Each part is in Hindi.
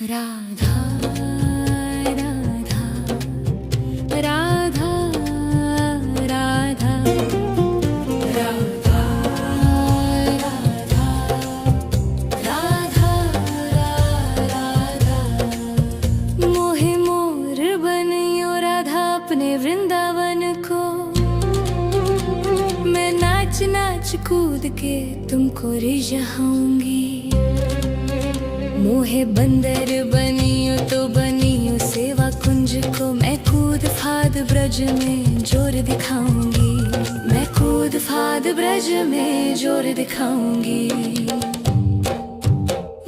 राधा राधा राधा राधा राधा राधा राधा मोहे मोर बनियो राधा अपने वृंदावन को। मैं नाच नाच कूद के तुमको रिझाऊंगी। मोहे बंदर बनियो तो बनियो सेवा कुंज को। मैं कूद फाद ब्रज में जोर दिखाऊंगी। मैं कूद फाद ब्रज में जोर दिखाऊंगी।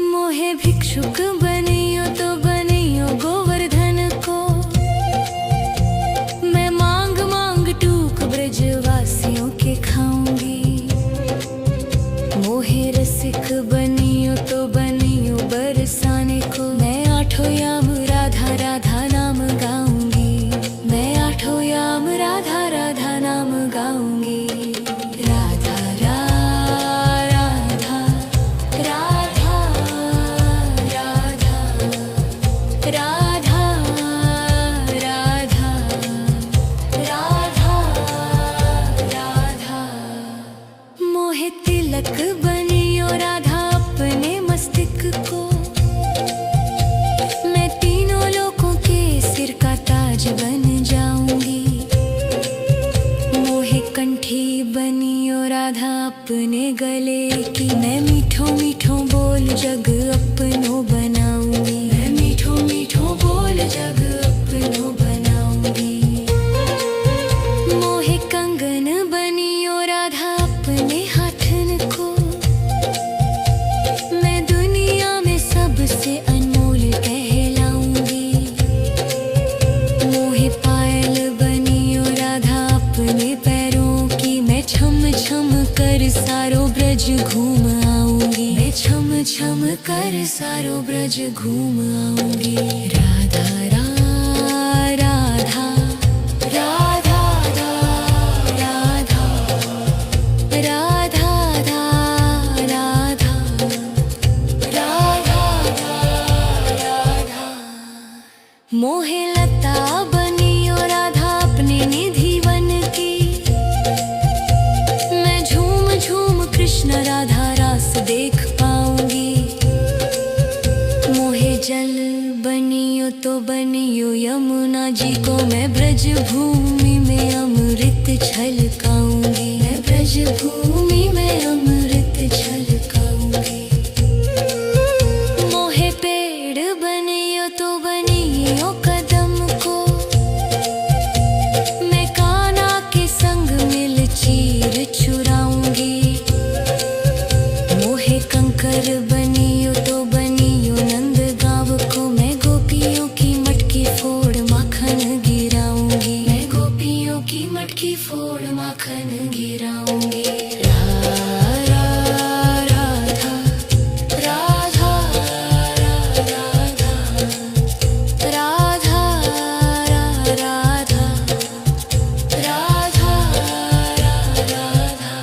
मोहे भिक्षुक बनियो तो बनियो गोवर्धन को। मैं मांग मांग टूक ब्रजवासियों के खाऊंगी। मोहे रसिक बनियो तो बनियो बरसाने को। मैं आठों याम राधा राधा नाम गाऊंगी। मैं आठों याम राधा राधा नाम गाऊंगी। राधा राधा राधा राधा राधा राधा राधा राधा मोहे तिलक बनियो राधा अपने मस्तिष्क को। मैं तीनों लोगों के सिर का ताज बन जाऊंगी। मोहे कंठी बनियो राधा अपने गले की। मैं मीठो मीठो बोल जग अपनो बनाऊंगी। मैं मीठो मीठो बोल जग अपनो बनाऊंगी। मोहे कंगन बनियो राधा अपने हाथन को। मैं दुनिया में सबसे अनमोल कहलाऊंगी। मोहे पायल बनियो राधा अपने पैरों की। मैं छम छम कर सारो ब्रज घूम आऊंगी। मैं छम छम कर सारो ब्रज घूम आऊंगी। राधा राधा राधा राधा राधा राधा राधा राधा मोहे लता बनियो राधा अपने निधि वन की। मैं झूम झूम कृष्ण राधा रास देख पाऊंगी। मोहे जल बनियो तो बनियो यमुना जी को। मैं ब्रज भूमि में अमृत छलकाऊंगी। मैं ब्रज भूमि में अमृत छलकाऊंगी। मोहे पेड़ बनियो तो बनियो कदम को। मैं कान्हा के संग मिल चीर चुराऊंगी। मोहे कंकर बनियो तो बनियो नंद गाँव को। मैं गोपियों की मटकी फोड़ माखन गिराऊंगी। मैं गोपियों की मटकी फोड़ माखन गिराऊंगी। राधा राधा राधा राधा राधा राधा राधा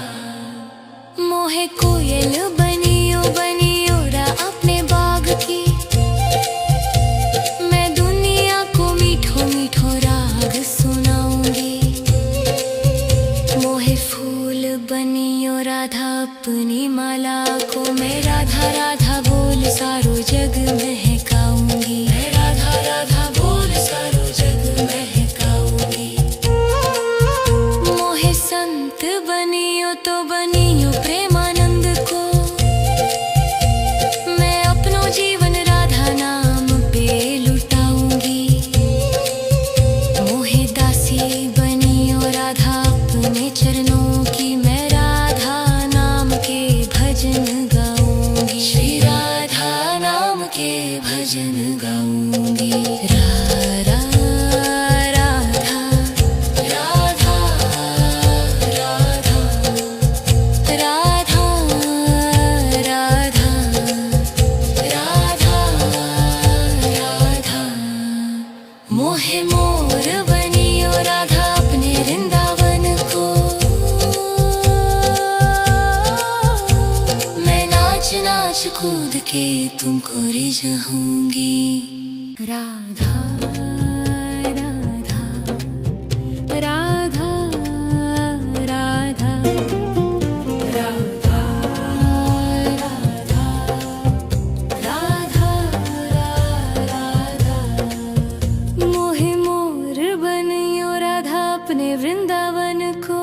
मोहे कोयल बनियो बनियो रा अपने बाग की। मैं दुनिया को मीठो मीठो राग सुनाऊंगी। मोहे फूल बनियो राधा अपनी माला को। मैं राधा राधा बोल सारो जग महकाऊंगी। मैं राधा राधा बोल सारो जग महकाऊंगी। मोहे संत बनियो तो बनियो प्रेमानंद को। मैं अपनो जीवन राधा नाम पे लुटाऊंगी। मोहे दासी बनियो राधा अपने चरणों की। मैं राधा नाम के भजन गाऊंगी। श्री राधा नाम के भजन गाऊंगी। राधा राधा राधा राधा राधा राधा राधा मोहे मोर बनियो राधा अपने वृंदावन को। मैं नाच नाच कूद के तुमको रिझाऊंगी। राधा राधा राधा राधा राधा राधा राधा मोहे मोर बनियो राधा अपने वृंदावन को।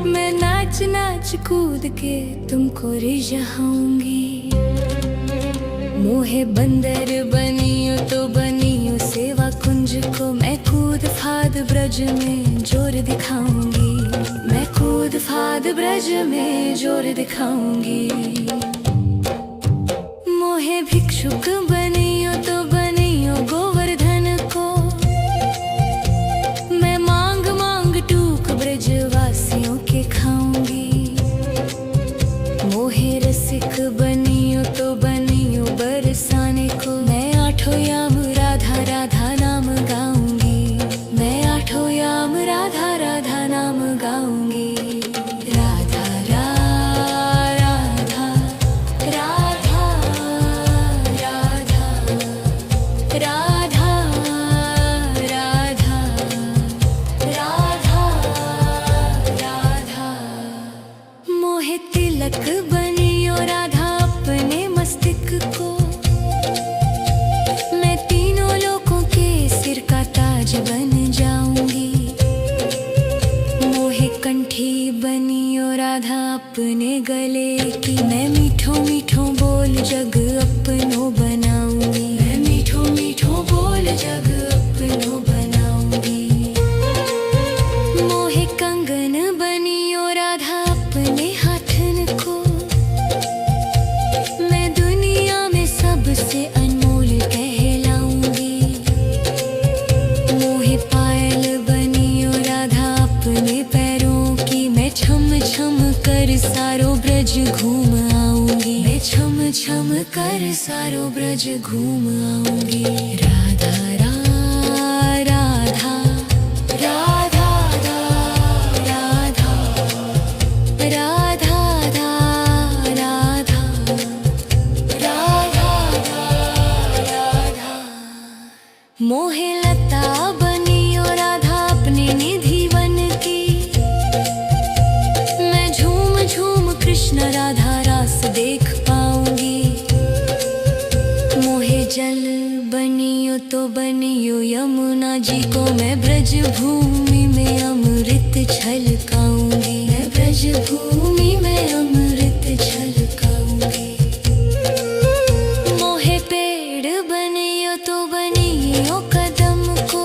मैं नाच नाच कूद के तुमको रिझाऊंगी। मोहे बंदर बनियो तो बनियो सेवा कुंज को। मैं कूद फाद ब्रज में जोर दिखाऊंगी। मैं कूद फाद ब्रज में जोर दिखाऊंगी। मोहे भिक्षुक बनियो तो बनियो गोवर्धन को। मैं मांग मांग टूक ब्रजवासियों के खाऊंगी। मोहे रसिक बनियो तो बनियो बरसाने को। मैं आठों याम राधा राधा नाम गाऊंगी। मैं आठों याम राधा राधा नाम गाऊंगी। राधा राधा राधा राधा राधा राधा राधा मोहे तिलक बनियो राधा अपने मस्तक को। मैं तीनों लोगों के सिर का ताज बन जाऊंगी। मोहे कंठी बनियो राधा अपने गले की। मैं मीठो मीठो बोल जग अपनो बनाऊंगी। मैं मीठो मीठो बोल जग अपनो बनाऊंगी। मोहे कंगन बनियो राधा अपने हाथन को। मैं दुनिया में सबसे अनमोल कहलाऊंगी। मोहे पायल बनियो राधा अपने पैरों की। मैं छम छम कर सारो ब्रज घूम आऊंगी। मैं छम छम कर सारो ब्रज घूम आऊंगी। राधा राधा राधा राधा राधा राधा राधा मोहे लता बनियो राधा अपने निधि वन की। मैं झूम झूम कृष्ण राधा रास देख पाऊंगी। मोहे जल बनियो तो बनियो यमुना जी को। मैं ब्रज भूमि में अमृत छलकाऊंगी। मैं ब्रज भूमि में अमृत छलकाऊंगी। मोहे पेड़ बनियो तो बनियो कदम को।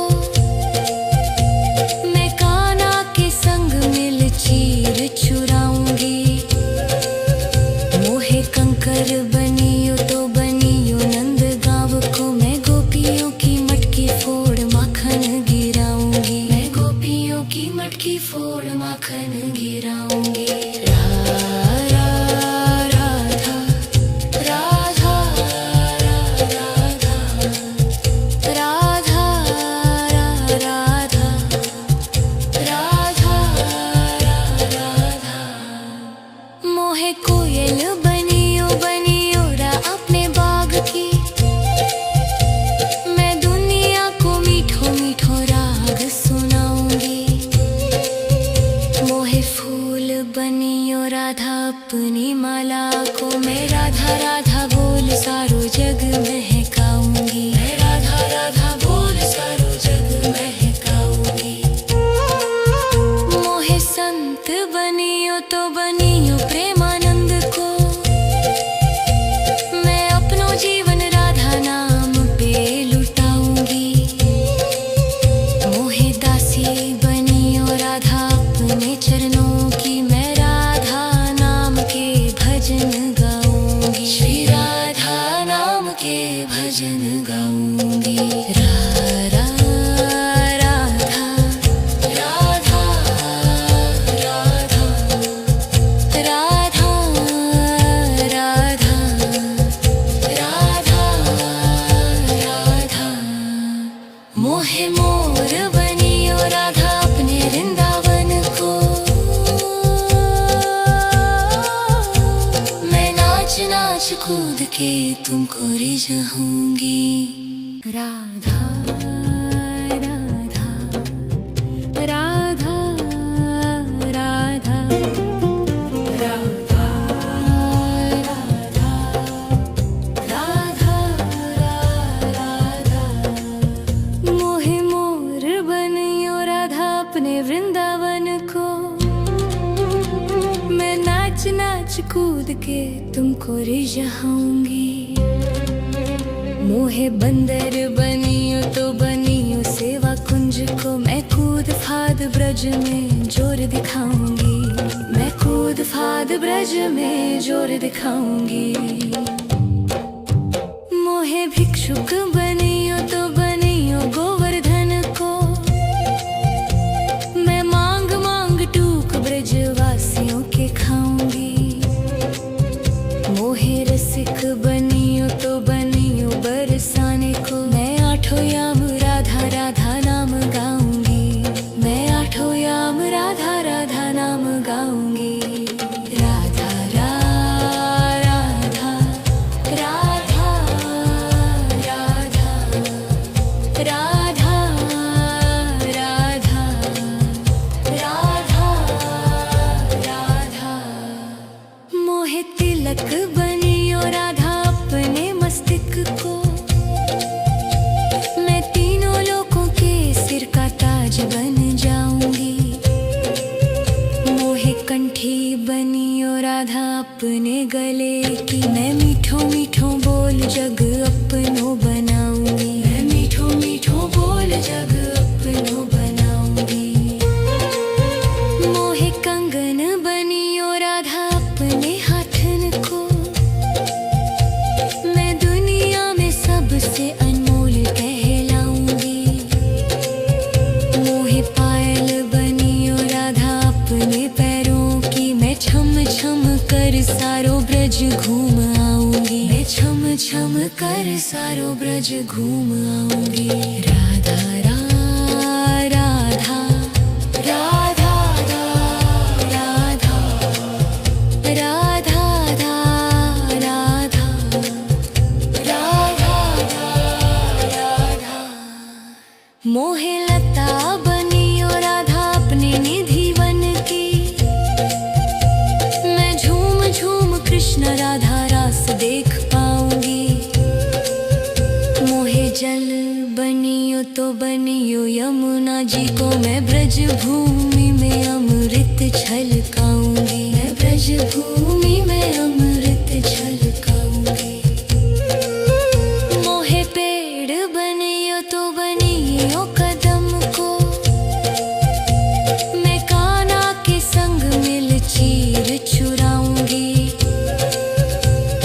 मैं कान्हा के संग मिल चीर चुराऊंगी। मोहे कंकर बनियो तो बनियो नंद गाँव को। मैं गोपियों की मटकी फोड़ माखन गिराऊंगी। मैं गोपियों की मटकी फोड़ माखन गिराऊंगी। राधा राधा राधा राधा राधा राधा राधा मोहे कोयल बनियो बनियो रा अपने बाग की। मैं दुनिया को मीठो मीठो राग सुनाऊंगी। मोहे फूल बनियो राधा अपनी माला को। मैं राधा राधा बोल सारो जग महकाऊंगी। मैं राधा राधा बोल सारो जग महकाऊंगी। मोहे संत बनियो तो बनियो प्रेमानंद को। मैं अपनो जीवन राधा नाम पे लुटाऊंगी। मोहे दासी बनियो राधा अपने चरणों की। मैं राधा नाम के भजन गाऊंगी। श्री राधा नाम के भजन गाऊंगी। राधा राधा राधा राधा राधा राधा राधा राधा मोहे मोर बनियो राधा अपने वृंदावन को। मैं नाच नाच कूद जाऊंगी। राधा राधा राधा राधा राधा राधा राधा मोहे मोर बनियो राधा अपने वृंदावन को। मैं नाच नाच कूद के तुमको रिझाऊंगी। मोहे बंदर बनियो तो बनियो सेवा कुंज को। मैं कूद फाद ब्रज में जोर दिखाऊंगी। मैं कूद फाद ब्रज में जोर दिखाऊंगी। मोहे भिक्षुक बनियो तो बनियो गोवर्धन को। मैं मांग मांग टूक ब्रजवासियों के खाऊंगी। मोहे रसिक बनियो तो बनियो बरसाने को। मैं आठों याम राधा राधा नाम गाऊंगी। मैं आठों याम राधा राधा नाम गाऊंगी। राधा राधा राधा राधा राधा राधा राधा राधा मोहे तिलक बनियो राधा अपने मस्तक को। मैं तीनों लोगों के सिर का ताज बन जाऊंगी। मोहे कंठी बनियो राधा अपने गले की। मैं मीठो मीठो बोल जग अपनो बनाऊंगी। मैं मीठो मीठो बोल जग अपनो बनाऊंगी। मोहे कंगन बनियो राधा अपने हाथन को। मैं दुनिया में सबसे अनमोल कहलाऊंगी। मोहे पायल बनियो राधा अपने पैरों की। मैं छम छम कर सारो ब्रज घूम आऊंगी। मैं छम छम कर सारो ब्रज घूम आऊंगी। राधा राधा राधा राधा राधा राधा राधा राधा मोहे लता बनियो राधा अपने निधि वन की। मैं झूम झूम कृष्ण राधा रास देख पाऊंगी। मोहे जल बनियो तो बनियो यमुना जी को। मैं ब्रज भूमि में अमृत छलकाऊंगी। मैं ब्रज भूमि में अमृत छलकाऊंगी। मोहे पेड़ बनियो तो बनियो कदम को। मैं कान्हा के संग मिल चीर चुराऊंगी।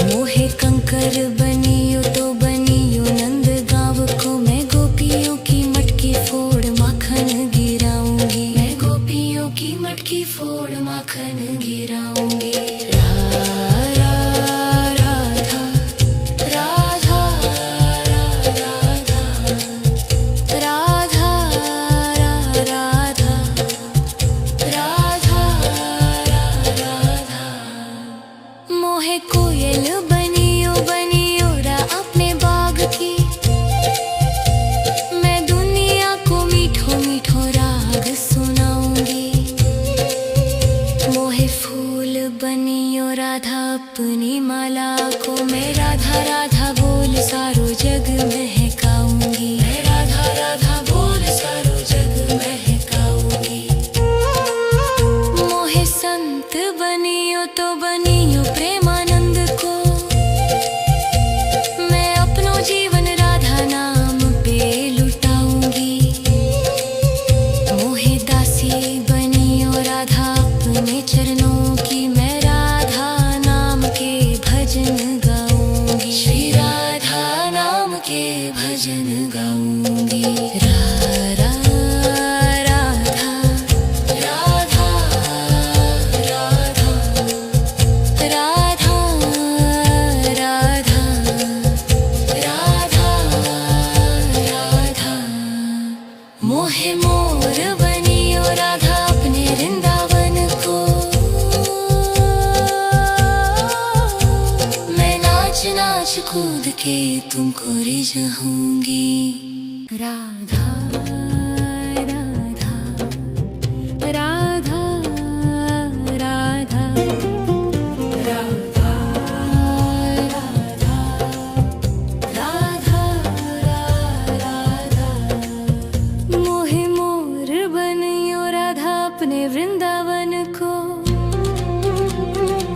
मोहे कंकर बनियो तो बनियो नंद गाँव को। मैं गोपियों की मटकी फोड़ माखन गिराऊंगी। मैं गोपियों की मटकी फोड़ माखन गिराऊंगी। राधा राधा राधा राधा राधा राधा राधा राधा मोहे कोयल बनियो बनियो रा अपने बाग की। मैं दुनिया को मीठो मीठो राग सुनाऊंगी। मोहे फूल बनियो राधा अपनी माला को। मैं राधा राधा बोल सारो जग महकाऊंगी। मैं राधा राधा बोल सारो जग महकाऊंगी। मोहे संत बनियो तो बनियो प्रेमानंद को। मैं अपनो जीवन राधा नाम पे लुटाऊंगी। मोहे दासी बनियो राधा अपने चरणों की। मैं राधा नाम के भजन गाऊंगी। श्री राधा नाम के के तुमको रिझाऊंगी। राधा राधा राधा राधा राधा राधा राधा मोहे मोर बनियो राधा अपने वृंदावन को।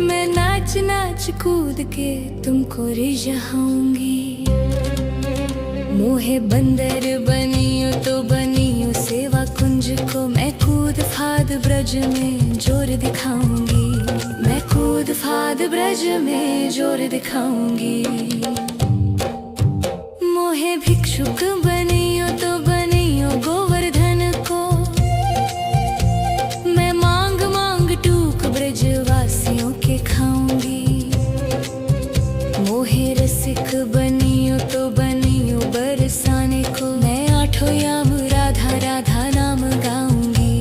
मैं नाच नाच कूद के तुमको रिझाऊंगी। मोहे बंदर बनियो तो बनियो सेवा कुंज को। मैं कूद फाद ब्रज में जोर दिखाऊंगी। मैं कूद फाद ब्रज में जोर दिखाऊंगी। मोहे भिक्षुक बनियो तो बनियो गोवर्धन को। मैं मांग मांग टूक ब्रजवासियों के खाऊंगी। मोहे रसिक बनियो तो बनियो बरसाने को। मैं आठों याम राधा राधा नाम गाऊंगी।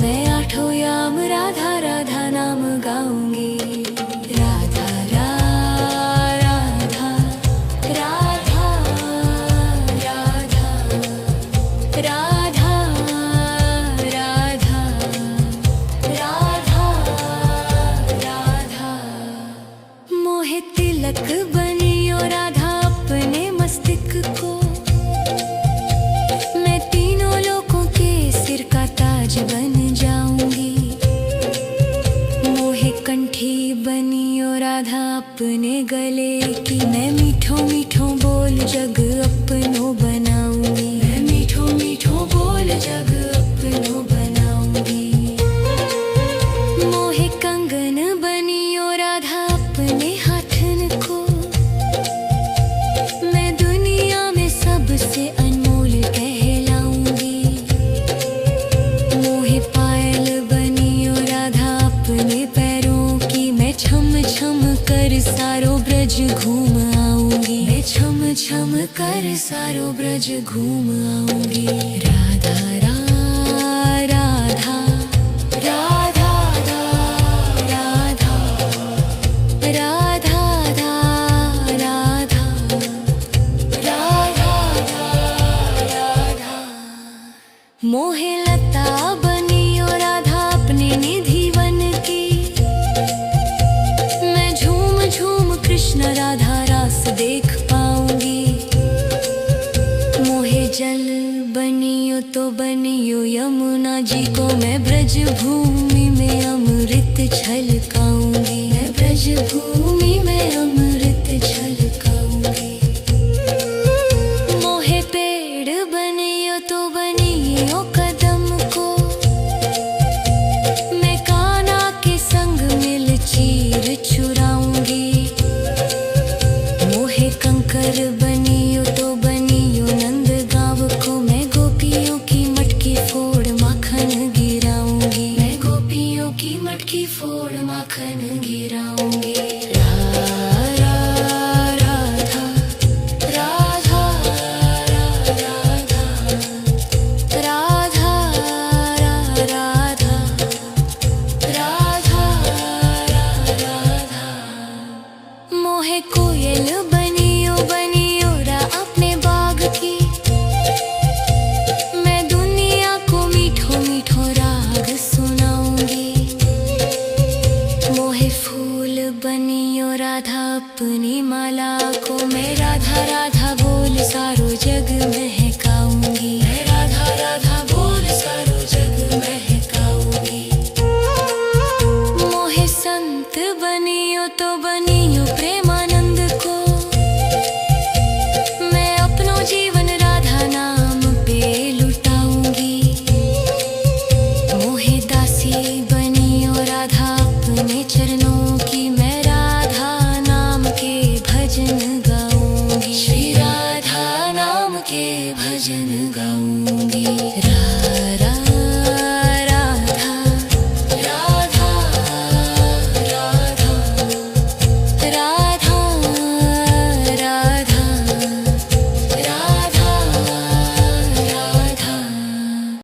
मैं आठों याम राधा राधा नाम गाऊंगी। राधा राधा राधा राधा राधा राधा राधा मोहे तिलक बनियो राधा अपने मस्तक को। मैं तीनों लोगों के सिर का ताज बन जाऊंगी। मोहे कंठी बनियो राधा अपने गले की। मैं मीठो मीठो बोल जग अपनो बनाऊंगी। मैं मीठो मीठो बोल जग अपनो बनाऊंगी। मोहे कंगन बनियो राधा अपने हाथन को। मैं दुनिया में सबसे अनमोल कहलाऊंगी। मोहे पायल बनियो राधा अपने पैरों की। मैं छम छम कर सारो ब्रज घूम आऊंगी। मैं छम छम कर सारो ब्रज घूम आऊंगी। राधा राधा राधा राधा राधा राधा राधा मोहे लता बनियो राधा अपने निधि वन की। मैं झूम झूम कृष्ण राधा रास देख पाऊंगी। मोहे जल बनियो तो बनियो यमुना जी को। मैं ब्रज भूमि में अमृत छलकाऊंगी। मैं ब्रज भूमि में अमृत छलकाऊंगी। मोहे पेड़ बनियो तो बनियो कदम को। मैं कान्हा के संग मिल चीर चुराऊंगी। मोहे कंकर बनियो तो बनियो नंद गाँव को। मैं गोपियों की मटकी फोड़ माखन गिराऊंगी। मैं गोपियों की मटकी फोड़ माखन गिराऊंगी। राधा राधा राधा राधा राधा राधा राधा मोहे कोयल बनियो बनियो रा अपने बाग की। मैं दुनिया को मीठो मीठो राग सुनाऊंगी। मोहे फूल बनियो राधा अपनी माला को। मैं राधा राधा बोल सारो जग महकाऊंगी। मैं राधा राधा बोल सारो जग महकाऊंगी। मोहे संत बनियो तो बनियो प्रेमानंद को। मैं अपनो जीवन राधा नाम पे लुटाऊंगी। मोहे दासी बनियो राधा अपने चरणों